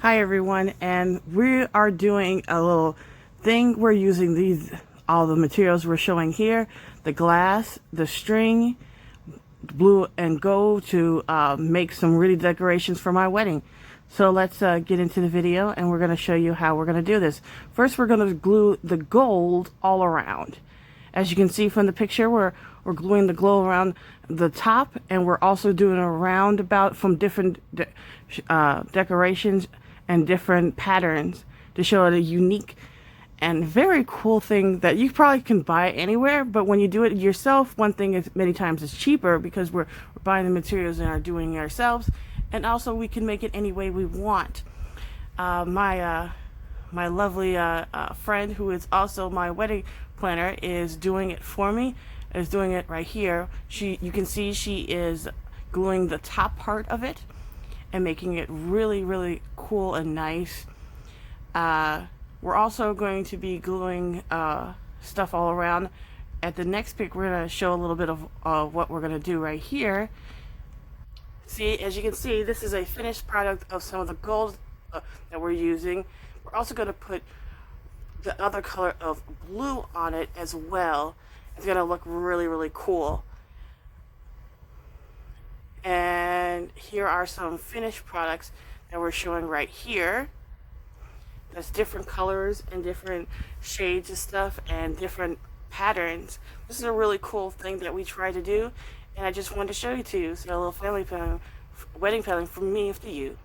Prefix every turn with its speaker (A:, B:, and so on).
A: Hi everyone, and we are doing a little thing. We're using all the materials we're showing here, the glass, the string, blue and gold to make some really decorations for my wedding. So let's get into the video and we're going to show you how we're going to do this. First, we're going to glue the gold all around. As you can see from the picture, we're gluing the glow around the top, and we're also doing a roundabout from different decorations and different patterns to show it a unique and very cool thing that you probably can buy anywhere. But when you do it yourself, one thing is many times it's cheaper because we're buying the materials and are doing it ourselves, and also we can make it any way we want. My lovely friend, who is also my wedding planner, is doing it for me. Is doing it right here. You can see she is gluing the top part of it and making it really cool and nice. We're also going to be gluing stuff all around. At the next pic, we're going to show a little bit of what we're going to do right here. See, as you can see, this is a finished product of some of the gold that we're using. We're also going to put the other color of blue on it as well. It's going to look really cool. And here are some finished products that we're showing right here. There's different colors and different shades of stuff and different patterns. This is a really cool thing that we try to do, and I just wanted to show you to you. So a little family planning, wedding planning from me to you.